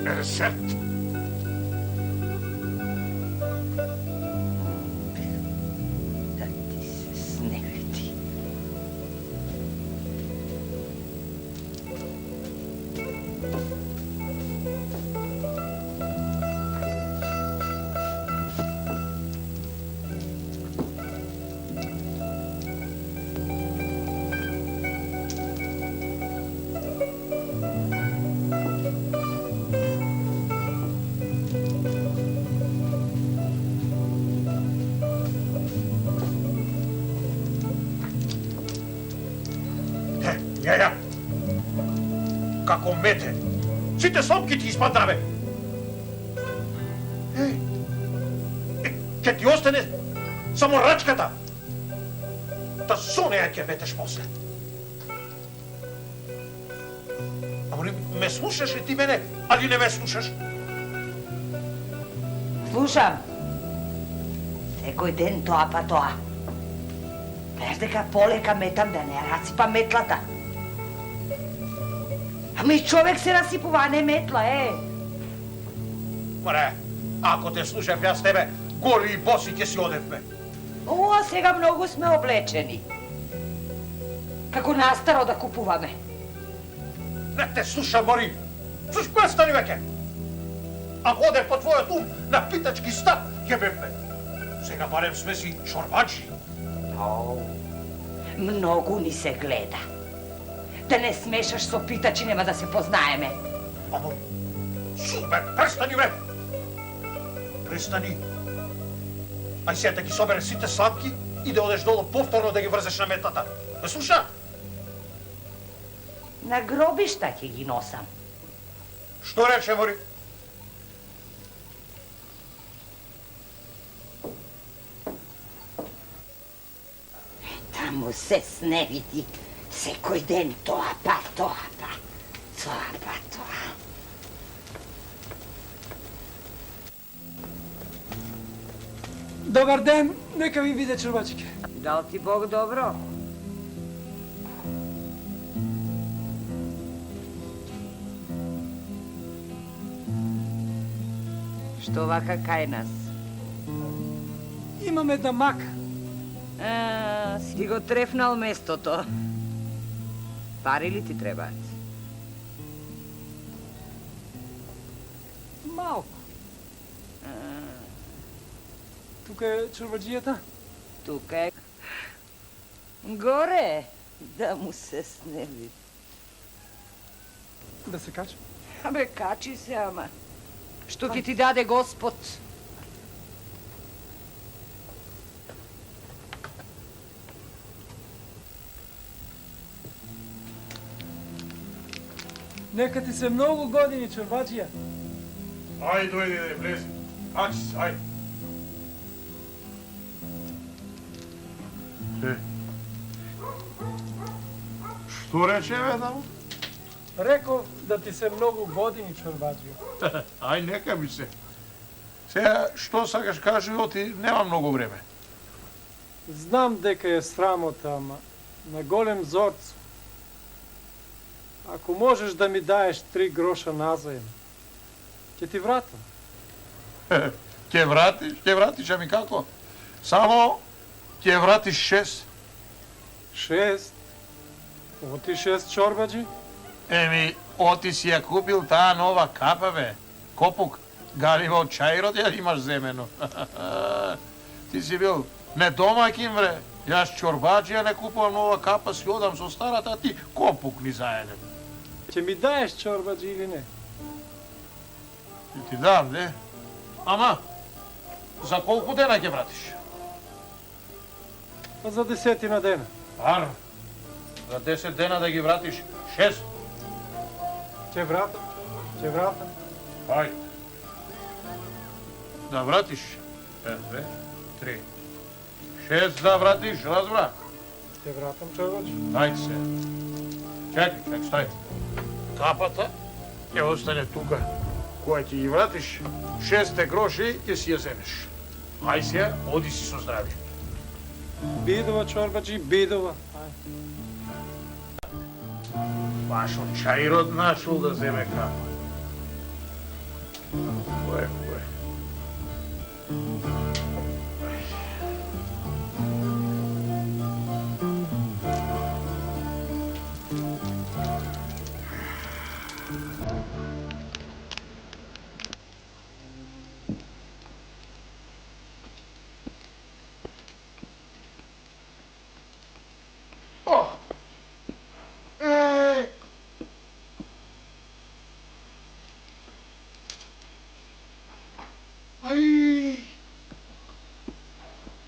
Рецепт. Да ти се сневети. Јаја, како мете, сите сломки ти испаднаве. Ке ти остане само рачката. Та со неја ќе метеш после. Ама ме слушаш ли ти мене, али не ме слушаш? Слушам. Секој ден тоа па тоа. Знаеш дека полека метам да не расипам метлата. Ама и човек се расипува, а не метла, Маре, ако те слушав јас тебе, голи и боси ќе си одевме. Ова сега многу сме облечени. Како настаро да купуваме. Не те слуша, Мори. Слуш, престани веќе. Ако одев по твојот ум на питачки стап, ќе бевме. Сега барем сме си чорбаджи. Многу ни се гледа. Да не смешаш со питачи, нема да се познаеме. Амо, субе, престани, бе! Престани. Ај сега да ги собере сите сламки и да одеш долу повторно да ги врзеш на метата. Ме слуша? На гробишта ќе ги носам. Што рече, Мори? Таму се сневиди. Секој ден тоа па, тоа па. Тоа па, тоа. Добар ден, нека ви биде чорбачки. Дал ти Бог добро? Што вака кај нас? Имам една мака. Си го трефнал местото. Пари ли ти требаат? Малко. Тука е чорбаджијата. Тука е. Горе, да му се сневи. Да се кача. Абе, качи се, ама. Што ќе ти даде Господ? Нека ти се многу години, чорбаджија. Ај, дојди, влези. Качи се, ај. Што рече, бе, таму? Реков да ти се многу години, чорбаджио. Ај, нека ми се. Сега, што сакаш кажи, оти, нема многу време. Знам дека е срамота, ама на голем зорц. Ако можеш да ми даеш 3 гроша назаем, ќе ти вратам. Ќе вратиш, ами како? Само ќе вратиш 6. 6? Оти 6 чорбаджи? Еми, оти си ја купил таа нова капа, бе. Копук, галива од чајрот ја имаш земено. Ти си бил недомакин, бре. Јас чорбаджија не купувам нова капа, си одам со старата, а ти копук ни заеден. Ќе ми даеш чорбаджи или не? Ти дам, не? Ама, за колку дена ќе вратиш? Па за 10 дена. Ар, за 10 дена да ги вратиш 6. Ќе вратам, ќе вратам. Ајде. Да вратиш 1, 2, 3. 6 да вратиш, разбра? Ќе вратам чорбаджи. Ајде се. Чекай, стај. Капата ќе остане тука. Која ќе ги вратиш, 6 гроши ќе си ја земеш. Ај се, оди си со здравје. Бидова чорбаджи, бидова. Баш од чајрот нашол да земе капа. Кој.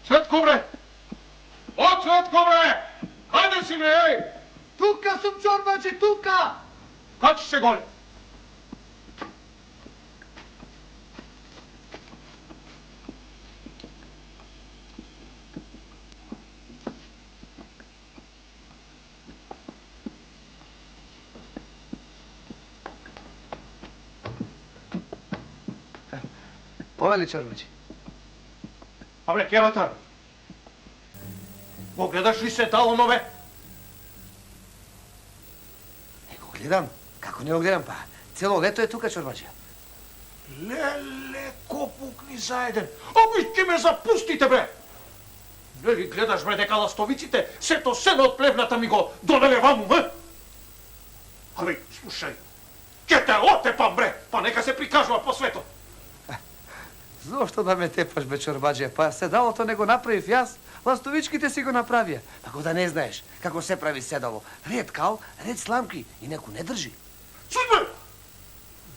Цветко, бре! О, Цветко, бре! Хајде си, бре, еј! Тука сум, чорбаджи, тука! Качи се горе! Ова ли чорбаджи? А бре, керата! Го гледаш ли се тало нове? Не го гледам. Како не го гледам, па? Цело лето е тука чорбаджи. Леле, копук ни заеден! Аби ќе ме запустите, бре! Не ли гледаш, бре, дека ластовиците сето сено од плевната ми го донеле ваму, ме? Абе, слушај, ќе те отепам, бре, па нека се прикажува по светот. Зошто да ме тепаш, бе, чорбаджи? Па седалото не го направив јас, ластовичките си го направија. Ако да не знаеш како се прави седало, ред кал, ред сламки и неко не држи. Чуј,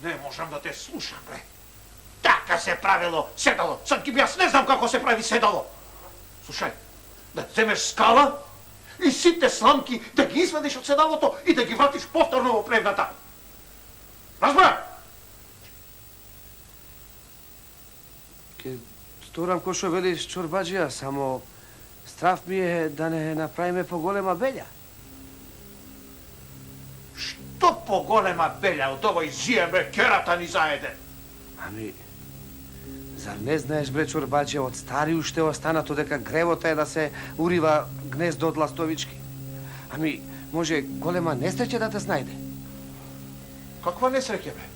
не можам да те слушам, бре. Така се правило седало. Сам ки јас не знам како се прави седало. Слушај, да земеш скала и сите сламки да ги извадиш од седалото и да ги вратиш повторно во плевната. Разбра? Ке сторам кој што велиш чорбаджија, само страф ми е да не направиме поголема белја. Што поголема белја од овој зије, бе, керата ни заеден? Ами, зар не знаеш, бре, чорбаджија, од стари уште останато дека гревота е да се урива гнездо од ластовички. Ами, може голема несреќа да те снајде. Каква несреќа, бе?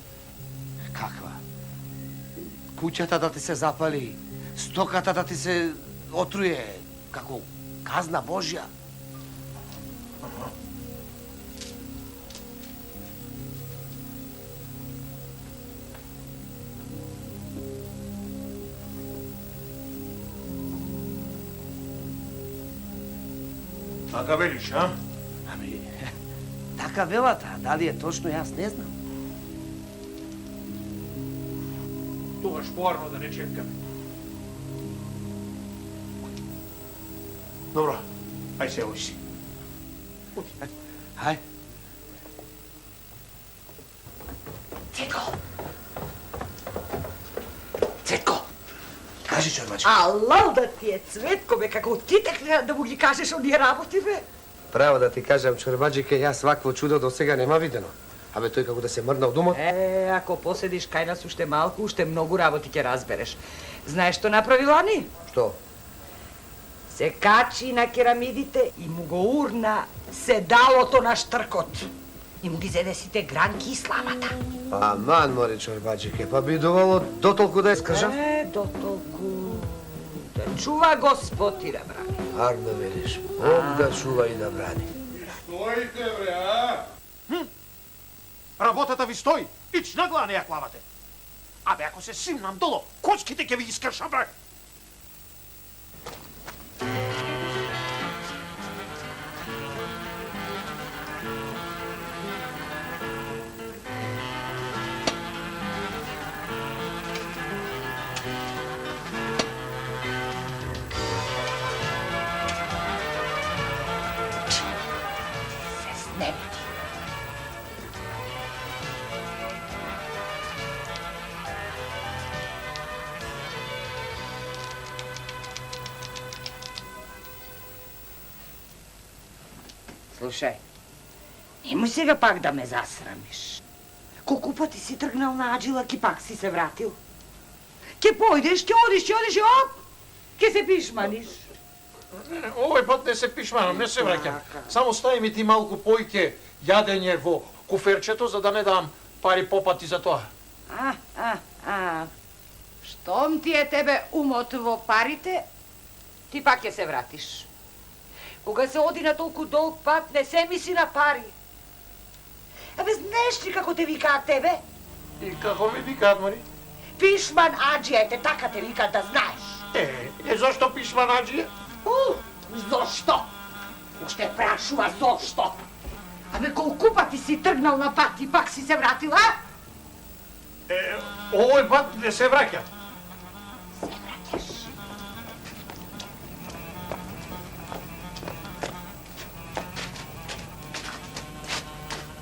Каква? Куќата да ти се запали, стоката да ти се отруе, како казна Божја. Така велиш, а? Ами, така велата, дали е точно, јас не знам. Тогаш поарно да не чепкаме. Добро, ај се ојси. Хај. Цетко! Цетко! Кажи, чорбаджи. Алал да ти е, Цветко, бе, како ти текне да му ги кажеш оние работи, бе? Право да ти кажам, чорбаджике, јас вакво чудо до сега нема видено. Абе, тој како да се мрна од умот. Ако поседиш кај нас уште малку, уште многу работи ќе разбереш. Знаеш што направи Лани? Што? Се качи на керамидите и му го урна седалото на штркот. И му ги зеде сите гранки и сламата. Аман, море, чорбаджике, па би довало дотолку да ја скажам. Дотолку... Да чува Господ и да брани. Арно велиш, Бог да чува и да брани. Стоите, бре, а? Работата ви стои, ич наглаа не ја клавате. Абе, ако се симнам долу, коцките ќе ви искршам, бре. Слушај, немој сега пак да ме засрамиш. Колку пати си тргнал на аджилак и пак си се вратил? Ке појдеш, ќе одиш и оп, ке се пишманиш. Овој пат не се пишманам, не се враќам. Само стави ми ти малку појке јадење во куферчето, за да не дам пари попати за тоа. Штом ти е тебе умот во парите, ти пак ќе се вратиш. Кога се оди на толку долг пат, не се мисли на пари. Абе, знаеш ли како те викаат тебе? И како ми викаат, Мари? Пишман аджија, те така те викаат, да знаеш. Зошто пишман аджија? Зошто? Уште прашува зошто. Абе, колку пати си тргнал на пат и пак си се вратил, а? Овој пат не се враќам. Се враќаш.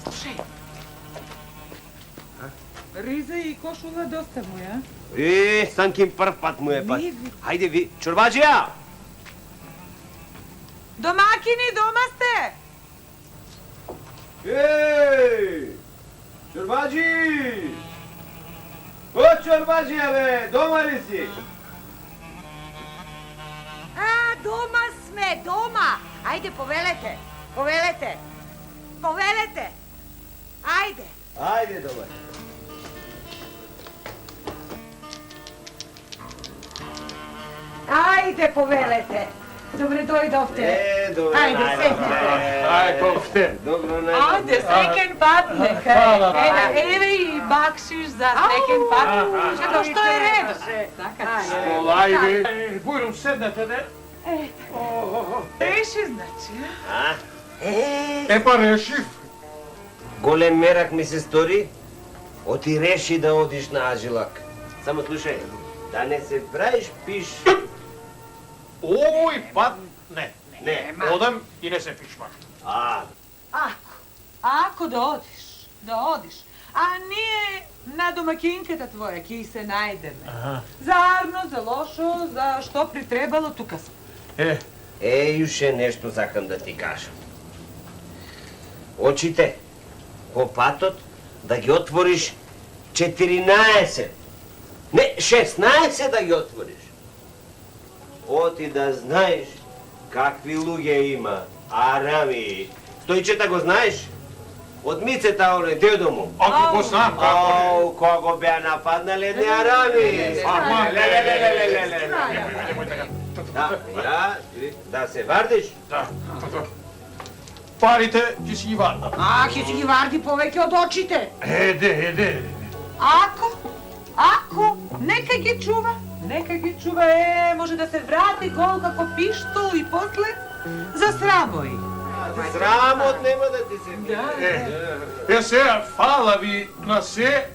Слушај. Риза и кошула доста му е, Станкин прв пат му е пат. Не ви. Хајде ви, чорбаджија! Домакини, дома сте? Еј! Чорбаджи! О, чорбаджија, бе! Дома ли си? Дома сме, дома. Ајде, повелете. Ајде. Ајде, дома. Ајде, повелете. Добре дојдовте. добро. Ајде, седнете. Ајде, Добро Ајде, среќен пат нека. Еве и бакшиш за среќен пат. Како што е ред? Така. Ајде, бујрум, седнете, не? Реши, значи. Па решив. Голем мерак ми се стори, оти реши да одиш на Аджилак. Само слушај, да не се правиш пиш. Овој пат не. Не. Одам и не се пишмам. Ако да одиш. А ние на домакинката твоја ќе се најдеме. За арно, за лошо, за што притребало, тука сме. Јуше нешто сакам да ти кажам. Очите по патот да ги отвориш 14, не 16 да ги отвориш. Оти да знаеш какви луѓе има, арами. Стојчета го знаеш? Од мицета оле дедо му. Ако го знам, како не? Кога беа нападнале едни арами. Да се вардиш? Да. Парите ќе си ги вардам. Ќе си ги варди повеќе од очите. Еде. Ако, нека ги чува, може да се врати гол како пиштол и после за срамој. Срамот нема да ти се Сега, фала ви на се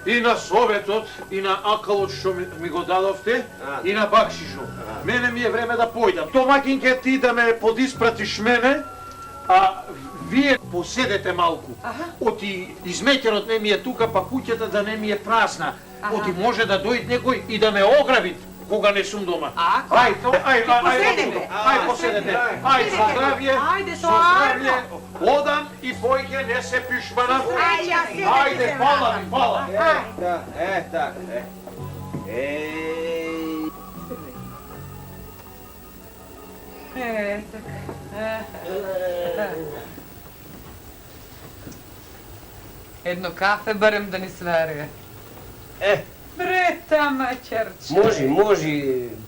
и на советот и на акалот што ми го дадовте и на бакшишо. Мене ми е време да појдам. Домакинке ти да ме подиспратиш мене, а вие поседете малку. Оти измеќерот не ми е тука, па куќата да не ми е празна. Оти може да дојде некој и да ме ограби кога не сум дома. Ајде, поседете. Ајде, со здравје. Со здравје. Одам и појќе не се пишманам. Ајде, фала ви, фала. така. Едно кафе барем да ни свари. Брета маќарче. Може,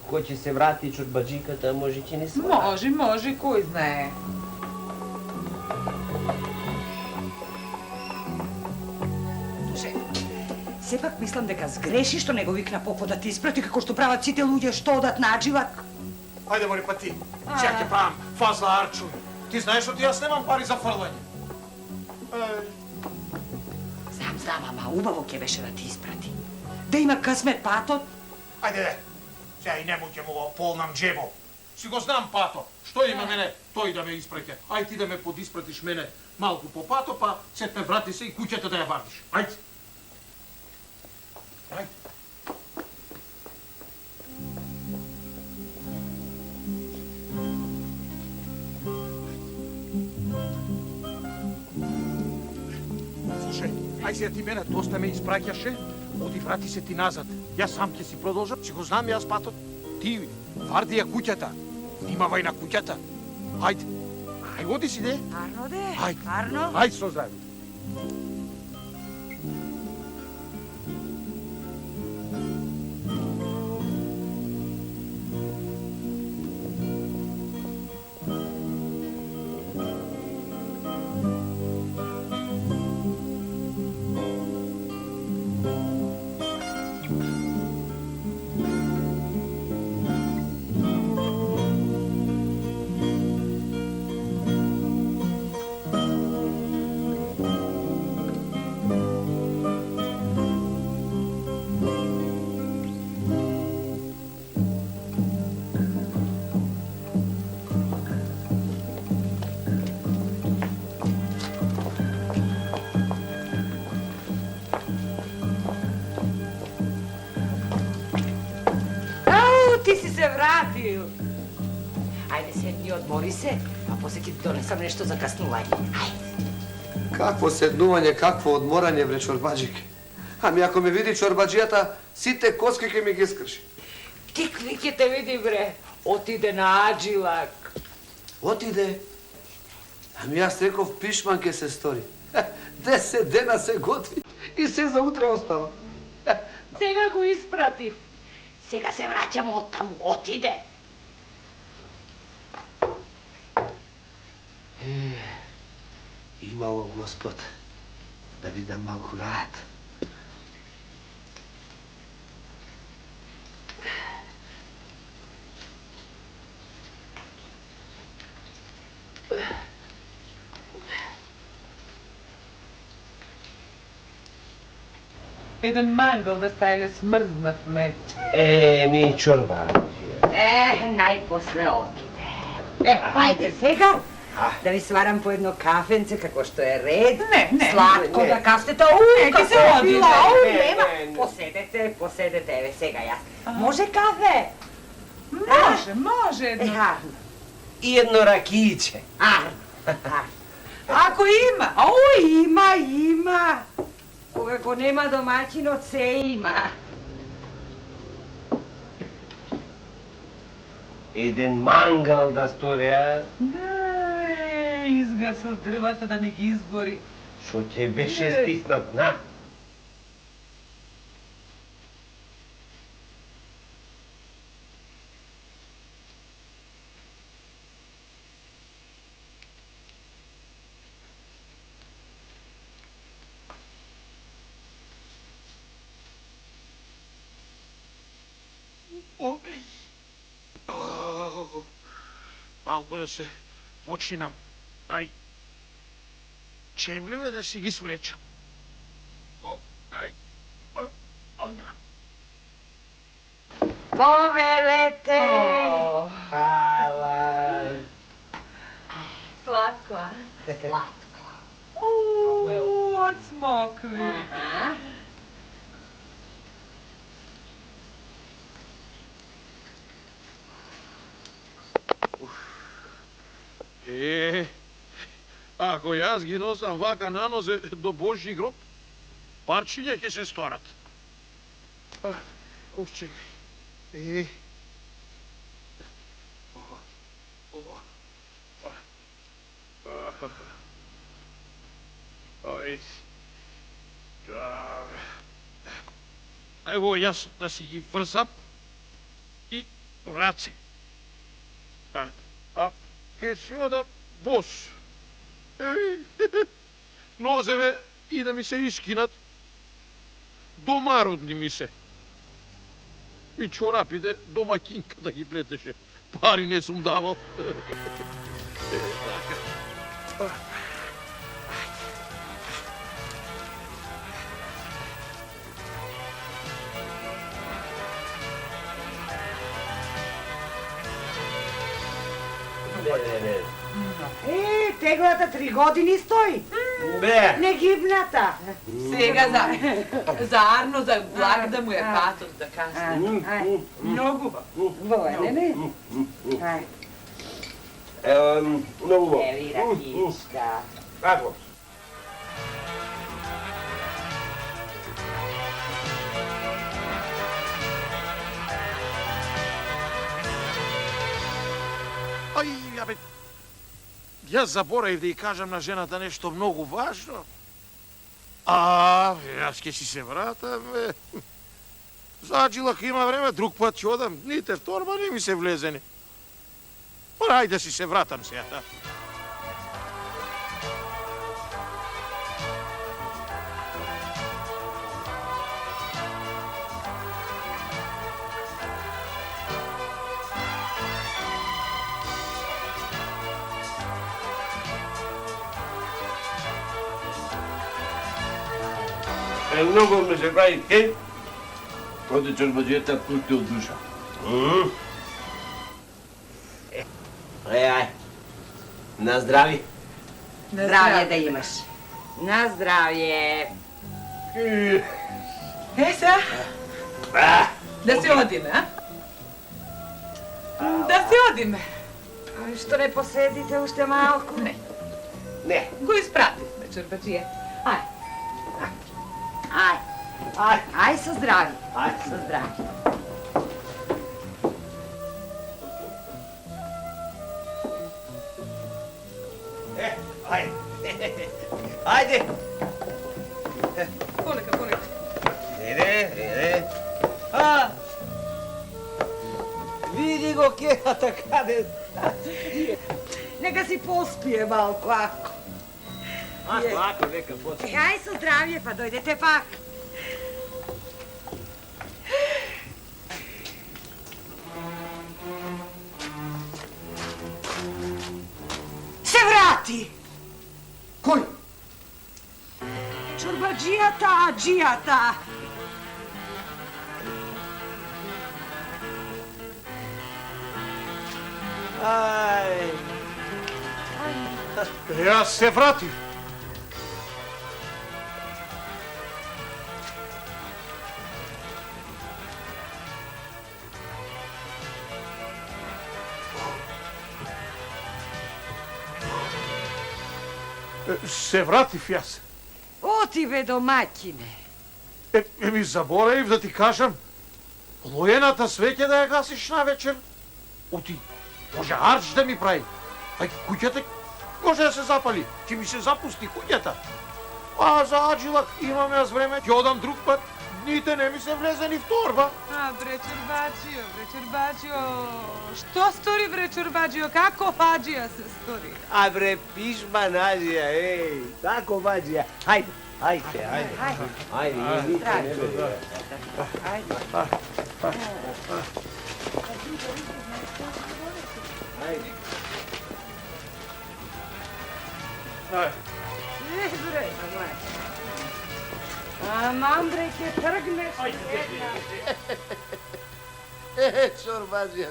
кој ќе се врати чорбаджиката, може ќе не свари. Може, кој знае. Сепак мислам дека сгреши што не го викна попот да ти испрати како што прават сите луѓе што одат на аџивак. Ајде, мори, па ти. Че ќе правам фазла арчу. Ти знаеш што јас немам пари за фрлање. Знам, ама убаво ќе беше да ти испрати. Да има късмет патот. Ајде, сега и нему ќе му го полнам джебо. Си го знам пато. Што има мене, тој да ме испраќа. Ај ти да ме подиспратиш мене малку по пато, па сет ме врати се и куќата да ја вардиш. Ајде. Ајде. Слушај, ај сега ти мене доста ме испраќаше, оди врати се ти назад. Јас сам ќе си продолжам, ќе го знам јас патот. Ти варди ја куќата. Внимавај на куќата. Ајде. Ај оди си де. Арно де. Ајде. Арно. Ајде со здраве. Ти си се вратил. Ајде седни, одмори се, а после ќе ти донесам нешто за каснување. Ајде. Какво седнување, какво одморање, бре чорбаџике. Ами ако ме види чорбаџијата, сите коски ќе ми ги скрши. Тикви ќе те види, бре. Отиде на аджилак. Отиде. Ами јас реков пишман ќе се стори. 10 дена се готви и се за утре остава. Сега го испратив. Сега се враќам оттаму, отиде. Имало Господ да видам малку рад. Еден мангал да стаје смрзнат меч. Ми чорба. Најпосле отиде. Ајде сега да ви сварам по едно кафенце како што е ред. Не. Сладко Не. да кастете. Не, ќе се оди, Нема. не. Поседете, еве сега јас. Може кафе? Може едно. Арно. И едно ракијче. Ако има. Има. Кога го нема домаќинот, се има. Еден мангал да стори, а? Изгасил дрвата да не ги изгори. Шо ќе беше стиснат, на? Малко да се починам. Ај. Чемливе да си ги свлечам. Ај. Повелете! Хала. Сладко, а? Од смокви. Ако јас ги носам вака на нозе до Божји гроб, парчиња ќе се сторат. Чекај. Ево јас да си ги врзам и раце. Ке си одам бос. Нозеве и да ми се искинат. домародни ми се. И чорапите домакинка да ги плетеше. Пари не сум давал. Теглата 3 години стои. Бе! Не гибната. Сега за Арно, за благ да му е патот, да каже. Многу. Војне, не? Ај, Многу во. еви ракичка. Како? Ај, абе, јас заборавив да ја кажам на жената нешто многу важно. Јас ќе си се вратам, бе. Заđила, ако има време, друг пат ќе одам. Ните торба не ми се влезени. Ајде да си се вратам сега, да. Многу ми се прави ке, оде чорбаджијата пушти од душа. Ај, на здрави. Здравје да имаш. На здравје. Сега, да се одиме, а? Да се одиме. Што не поседите уште малку? Не. Не. Го испративме, чорбаджија. Ај. Ај со здрави. Со здрави. Ајде. Полека, полека. Еде. Види го кејата каде. Нека си поспие малку, ако. Ако, нека после. Ај со здравје, па дојдете пак. Се врати! Кој? Чорбаджијата, аджијата. Јас се вратив. Се вратив јас. Оти бе домаќине. Ми заборавив да ти кажам, лојената свеќе да ја гасиш на вечер. Оти, може арч да ми прави. Ај, куќата може да се запали, ќе ми се запусти куќата. А за аџилак имам јас време, ќе одам друг пат. Дните не ми се влезени в торба. Бре Чорбаджио, што стори бре Чорбаджио, како аџија се стори? Бре, пишма наđија, тако баđија. Ајде. Ајде, идите, не бе. Бре, Аман, бре, ќе тргнеш. Чорбаджија.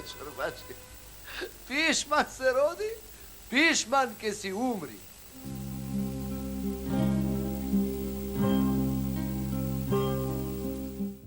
Пишман се роди, пишман ке си умри.